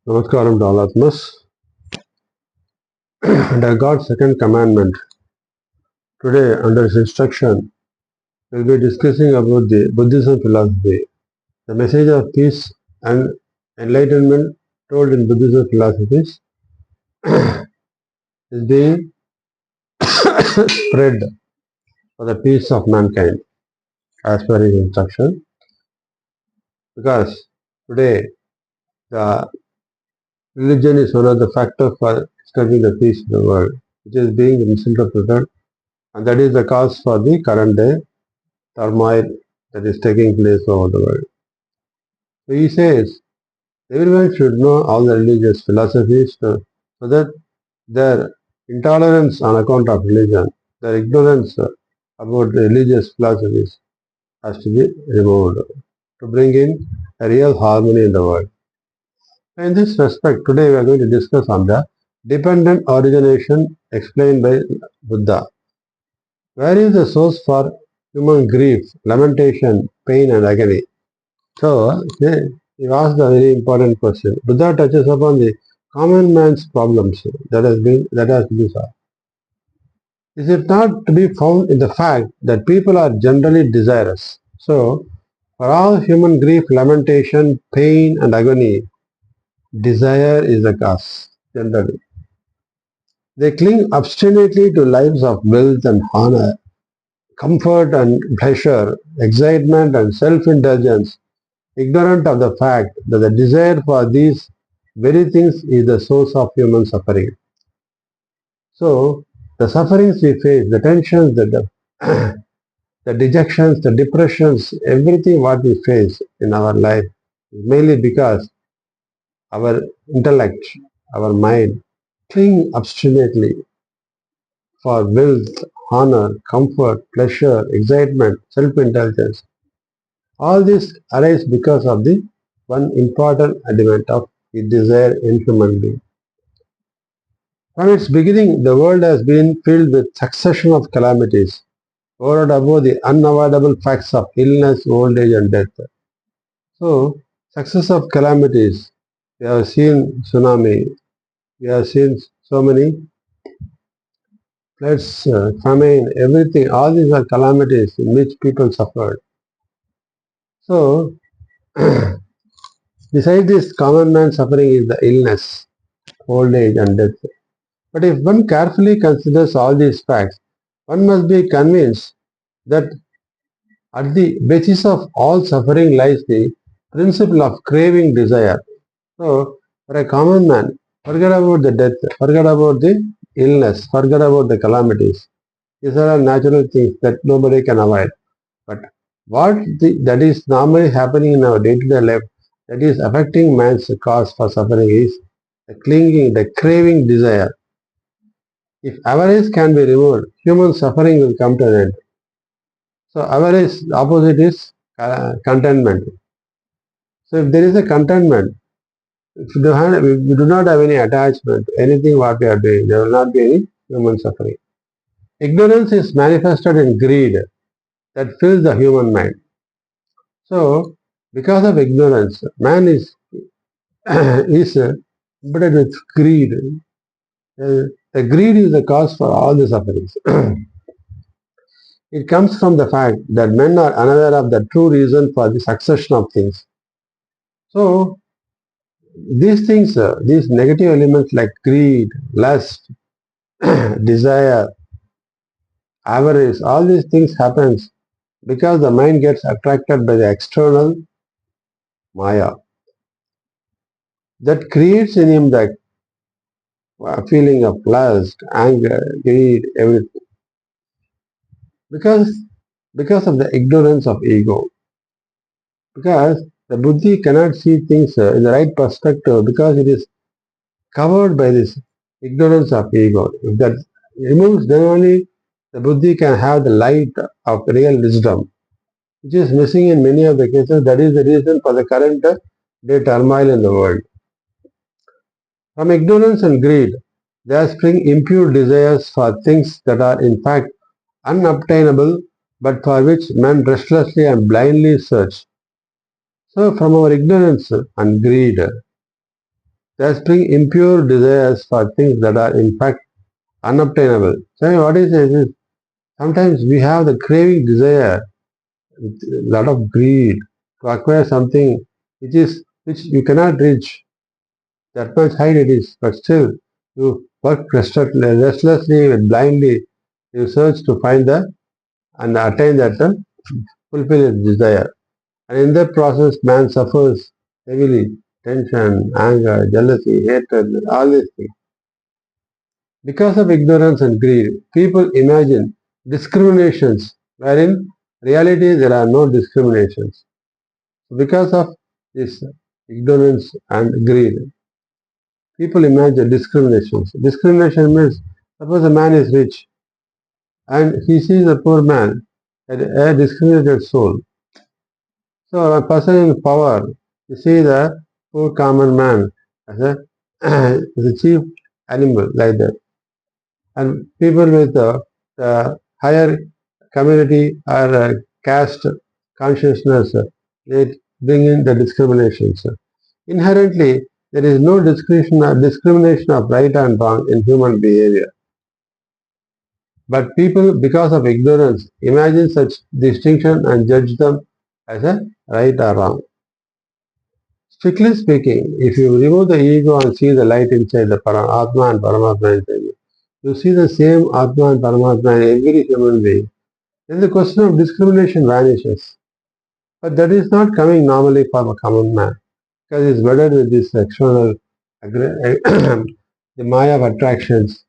Namaskaram to all Atmas. Under God's second commandment, today under his instruction, we'll be discussing about the Buddhism philosophy. The message of peace and enlightenment told in Buddhism philosophies is being spread for the peace of mankind as per his instruction. Because today the religion is one of the factors for disturbing the peace in the world, which is being misinterpreted, and that is the cause for the current day turmoil that is taking place over the world. So he says everyone should know all the religious philosophies so that their intolerance on account of religion, their ignorance about the religious philosophies has to be removed to bring in a real harmony in the world. In this respect, today we are going to discuss on the dependent origination explained by Buddha. Where is the source for human grief, lamentation, pain and agony? So, you asked a very important question. Buddha touches upon the common man's problems that has to be solved. Is it not to be found in the fact that people are generally desirous? So, for all human grief, lamentation, pain, and agony, desire is the cause, generally. They cling obstinately to lives of wealth and honor, comfort and pleasure, excitement and self-indulgence, ignorant of the fact that the desire for these very things is the source of human suffering. So, the sufferings we face, the tensions, the dejections, the depressions, everything what we face in our life is mainly because our intellect, our mind cling obstinately for wealth, honor, comfort, pleasure, excitement, self-indulgence. All this arises because of the one important element of the desire in human being. From its beginning, the world has been filled with succession of calamities, over and above the unavoidable facts of illness, old age, and death. So, success of calamities. We have seen tsunami. We have seen so many floods, famine, everything. All these are calamities in which people suffered. So, besides this, common man suffering is the illness, old age, and death. But if one carefully considers all these facts, one must be convinced that at the basis of all suffering lies the principle of craving desire. So, for a common man, forget about the death, forget about the illness, forget about the calamities. These are natural things that nobody can avoid. But that is normally happening in our day-to-day life, that is affecting man's cause for suffering is the clinging, the craving desire. If avarice can be removed, human suffering will come to an end. So avarice, the opposite is contentment. So if there is a contentment, if we do not have any attachment to anything what we are doing, there will not be any human suffering. Ignorance is manifested in greed that fills the human mind. So because of ignorance, man is imbued with greed. The greed is the cause for all the sufferings. It comes from the fact that men are unaware of the true reason for the succession of things. So, these things, these negative elements like greed, lust, desire, avarice, all these things happens because the mind gets attracted by the external maya. That creates in him the feeling of lust, anger, greed, everything. Because of the ignorance of ego. Because the buddhi cannot see things in the right perspective because it is covered by this ignorance of ego. If that removes, then only the buddhi can have the light of real wisdom, which is missing in many of the cases. That is the reason for the current day turmoil in the world. From ignorance and greed, there spring impure desires for things that are in fact unobtainable, but for which men restlessly and blindly search. So from our ignorance and greed, They spring impure desires for things that are in fact unobtainable. So what is this? Is sometimes we have the craving desire, with a lot of greed to acquire something which you cannot reach. That much height it is, but still you work restlessly and blindly. You search to find the and attain that fulfill his desire. And in that process, man suffers heavily. Tension, anger, jealousy, hatred, all these things. Because of ignorance and greed, people imagine discriminations, wherein reality there are no discriminations. Because of this ignorance and greed, people imagine discriminations. Discrimination means, suppose a man is rich and he sees a poor man as a discriminated soul. So a person in power, you see the poor common man as a, as a chief animal like that. And people with the higher community or caste consciousness, they bring in the discriminations. Inherently, there is no discrimination of right and wrong in human behavior. But people, because of ignorance, imagine such distinction and judge them as a right or wrong. Strictly speaking, if you remove the ego and see the light inside the Atma and Paramatma inside you see the same Atma and Paramatma in every human being, then the question of discrimination vanishes. But that is not coming normally for a common man, because he is burdened with this external, the maya of attractions,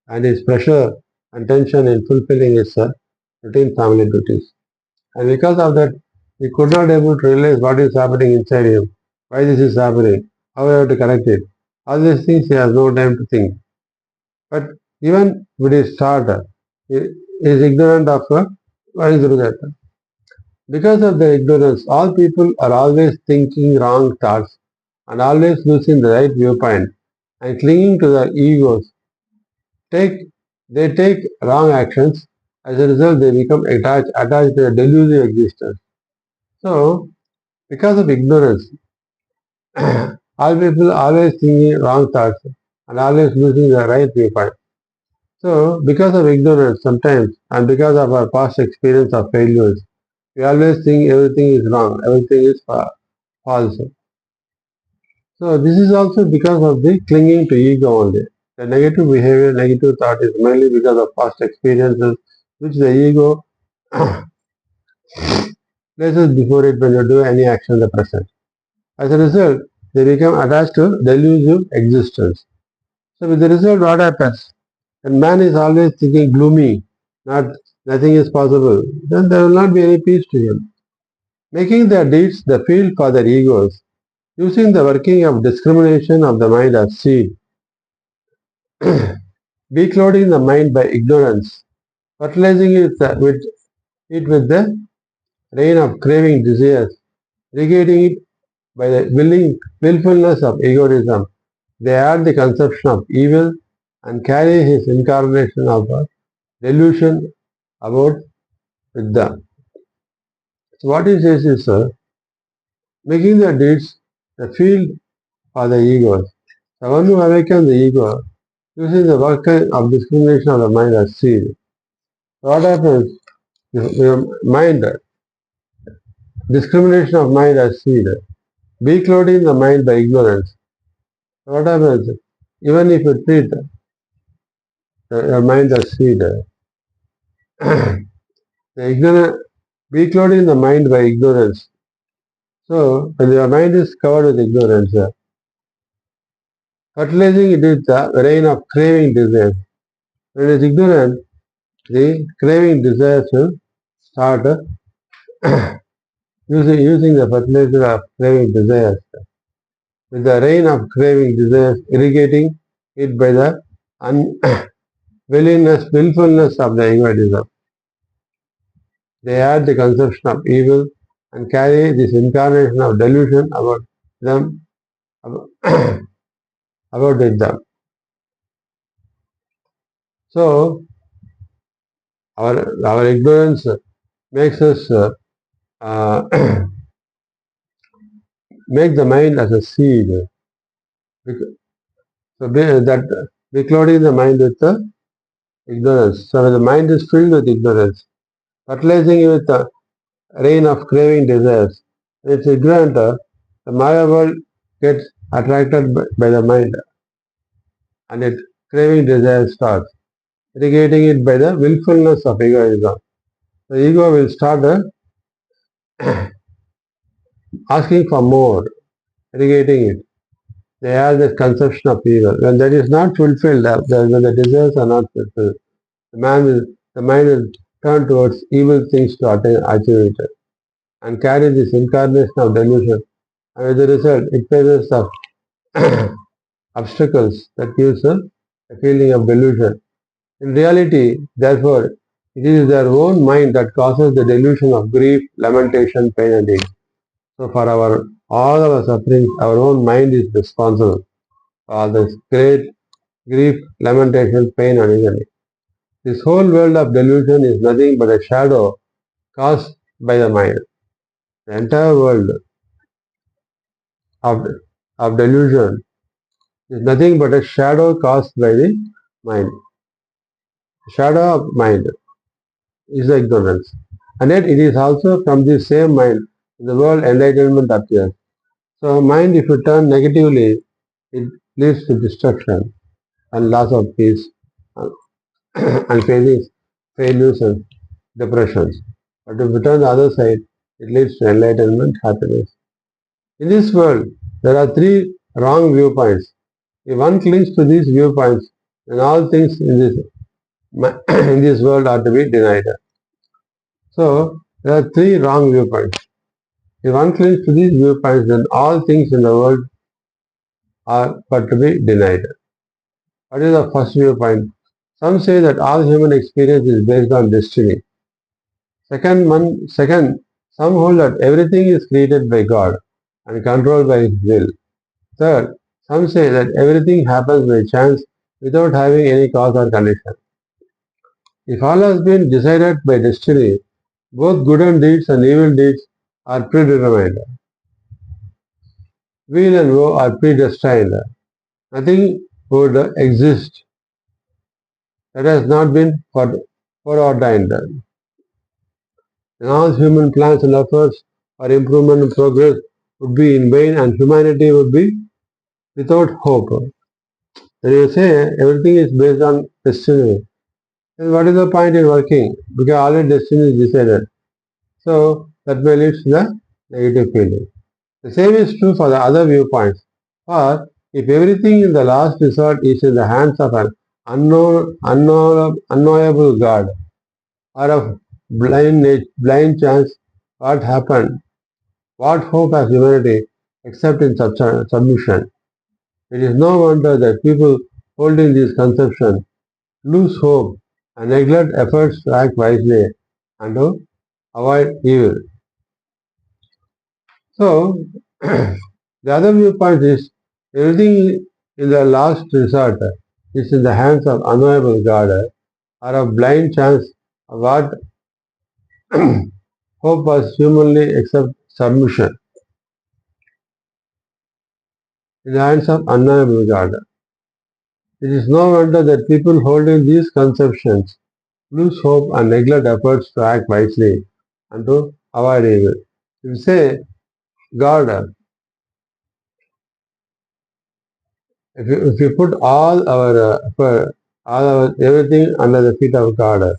and his pressure and tension in fulfilling his routine family duties. And because of that, he could not able to realize what is happening inside him, why this is happening, how I have to correct it. All these things he has no time to think. But even with his start, he is ignorant of going through that. Because of their ignorance, all people are always thinking wrong thoughts and always losing the right viewpoint and clinging to their egos. They take wrong actions. As a result, they become attached to a delusive existence. So, because of ignorance, all people always thinking wrong thoughts and always losing the right viewpoint. So, because of ignorance sometimes and because of our past experience of failures, we always think everything is wrong, everything is false. So, this is also because of the clinging to ego only. The negative behavior, negative thought is mainly because of past experiences which the ego places before it when you do any action in the present. As a result, they become attached to delusive existence. So with the result, what happens? When man is always thinking gloomy, not nothing is possible, then there will not be any peace to him. Making their deeds the field for their egos, using the working of discrimination of the mind as seed, declouding the mind by ignorance, fertilizing it with the rain of craving desires, irrigating it by the willfulness of egoism. They add the conception of evil and carry his incarnation of delusion about with them. So what he says is, making the deeds the field for the egos. The one who awakens the ego using the work of discrimination of the mind as seed. So what happens? Your mind, discrimination of mind as seed, declouding the mind by ignorance. So what happens? Even if you treat your mind as seed, the ignorant, declouding the mind by ignorance. So when your mind is covered with ignorance, fertilizing it with the rain of craving desires. When it is ignorant, the craving desires will start using the fertilizer of craving desires. With the rain of craving desires irrigating it by the willfulness of the egoism. They add the conception of evil and carry this incarnation of delusion about them, about them. So our ignorance makes us make the mind as a seed. So that beclouding the mind with the ignorance. So when the mind is filled with ignorance, fertilizing it with the rain of craving desires, when it's ignorant, the Maya world gets attracted by the mind and its craving desire starts, irrigating it by the willfulness of egoism. The ego will start asking for more, irrigating it. They have this conception of evil. When that is not fulfilled, when the desires are not fulfilled, the mind will turn towards evil things to achieve it and carry this incarnation of delusion. And as a result, it faces of obstacles that gives a feeling of delusion. In reality, therefore, it is their own mind that causes the delusion of grief, lamentation, pain, and agony. So for all our sufferings, our own mind is responsible for all this great grief, lamentation, pain, and agony. This whole world of delusion is nothing but a shadow caused by the mind. The entire world of, of delusion is nothing but a shadow caused by the mind. The shadow of mind is the ignorance. And yet it is also from the same mind in the world enlightenment appears. So mind, if you turn negatively, it leads to destruction and loss of peace and facing failures and depressions. But if you turn the other side, it leads to enlightenment, happiness. In this world, there are three wrong viewpoints. If one clings to these viewpoints, then all things in this in this world are to be denied. So there are three wrong viewpoints. If one clings to these viewpoints, then all things in the world are but to be denied. What is the first viewpoint? Some say that all human experience is based on destiny. Second, some hold that everything is created by God and controlled by His will. Third, some say that everything happens by chance without having any cause or condition. If all has been decided by destiny, both good and deeds and evil deeds are predetermined. Weal and woe are predestined. Nothing would exist that has not been foreordained. And all human plans and efforts for improvement and progress would be in vain and humanity would be without hope. When you say everything is based on destiny, then what is the point in working? Because already destiny is decided. So that may lead to the negative feeling. The same is true for the other viewpoints. For if everything in the last resort is in the hands of an unknowable God or of blind chance, what happened? What hope has humanity except in submission? It is no wonder that people holding these conceptions lose hope and neglect efforts to act wisely and to avoid evil. So, the other viewpoint is everything in the last resort is in the hands of unknowable God or of blind chance what hope was humanly except submission in the hands of unknowable God. It is no wonder that people holding these conceptions lose hope and neglect efforts to act wisely and to avoid evil. If you say God, if you put all our everything under the feet of God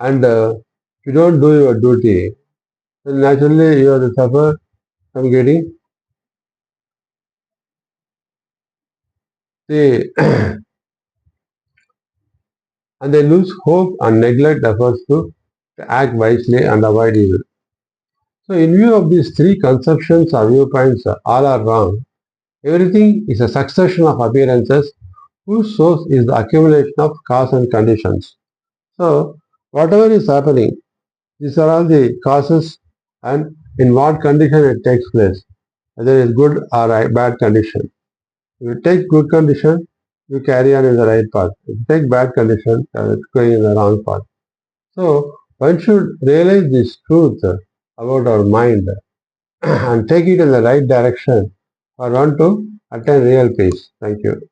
and you don't do your duty, then naturally you have to suffer from getting the and they lose hope and neglect efforts to act wisely and avoid evil. So in view of these three conceptions or viewpoints, all are wrong. Everything is a succession of appearances whose source is the accumulation of cause and conditions. So whatever is happening, these are all the causes and in what condition it takes place, whether it is good or a bad condition. If you take good condition, you carry on in the right path. If you take bad condition, it's going in the wrong path. So one should realize this truth about our mind and take it in the right direction for one to attain real peace. Thank you.